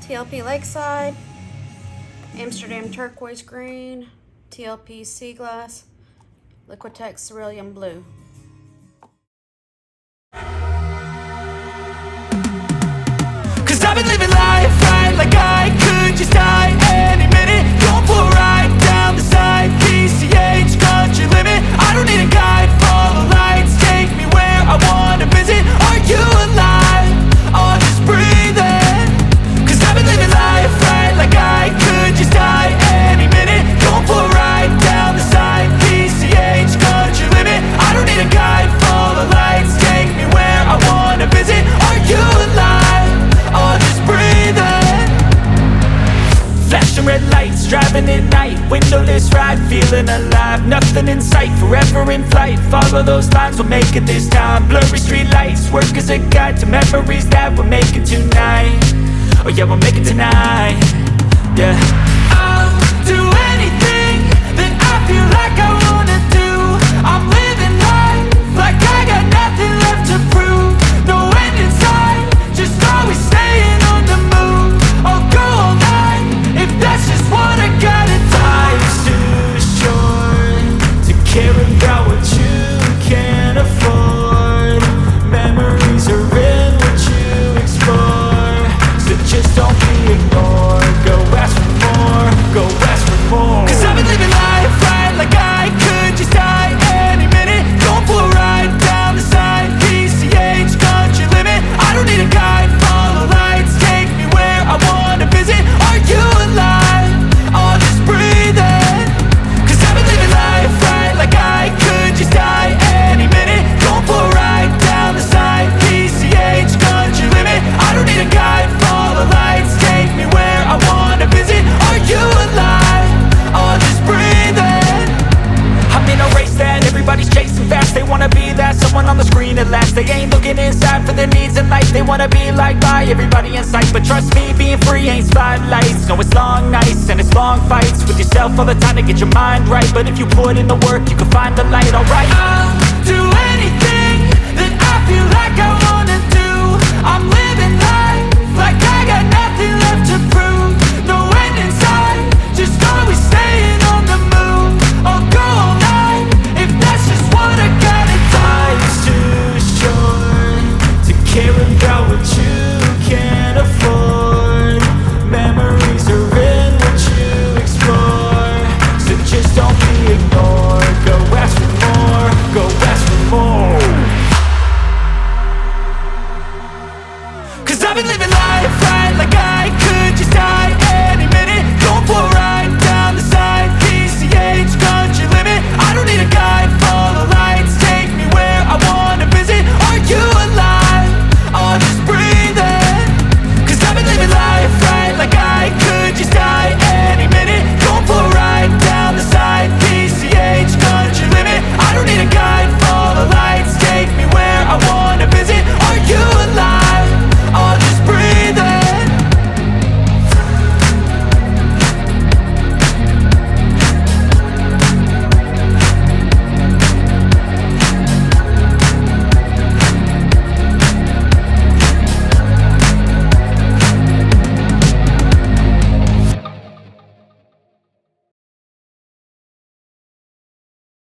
TLP Lakeside, Amsterdam Turquoise Green, TLP Sea Glass, Liquitex Cerulean Blue. Cause I've been living life right like I could just die any minute. Going for a ride down the side, PCH, country limit. I don't need a guide, follow lights, take me where I wanna visit. Are you alive? Or just breathing? Cause I've been living life right like I could just die any minute. Going for a ride down the side, PCH, country limit. I don't need a guide, follow lights, take me where I wanna visit. Are you alive? Or just breathing? Flashing red lights, driving at night, windowless ride, feeling alive. Nothing in sight, forever in flight. Follow those lines, we'll make it this time. Blurry street lights, work as a guide to memories that we're making tonight. Oh yeah, we'll make it tonight. Yeah, I'll do anything that I feel like I wanna do. I'm living life like I got nothing left to prove. No end in sight, just always staying on the move. I'll go all night if that's just what I gotta do. Life's too short to care about what you can't afford. Memories are in what you explore, so just don't be ignored. Go ask for more, go ask for more. Cause I've been living life right like I could just die any minute. Going for a ride down the side, PCH, country limit. I don't need a guide, follow lights, take me where I wanna visit. Are you alive? Or just breathing? Cause I've been living life right like I could just die any minute. Going for a ride down the side, PCH, country limit. I don't need a guide, follow lights, take me where I wanna visit. Are you alive? Or just breathing? I'm in a race that everybody's chasing fast. They wanna be that someone on the screen at last. They ain't looking inside for their needs in life. They wanna be liked by everybody in sight. But trust me, being free ain't spotlights. No, it's long nights and it's long fights with yourself all the time to get your mind right. But if you put in the work, you can find the light, alright. I'll do anything that I feel like I wanna do. I'm living life like I got nothing left to prove. No end in sight, just always staying on the move. I'll go all night if that's just what I gotta do. Life's too short to care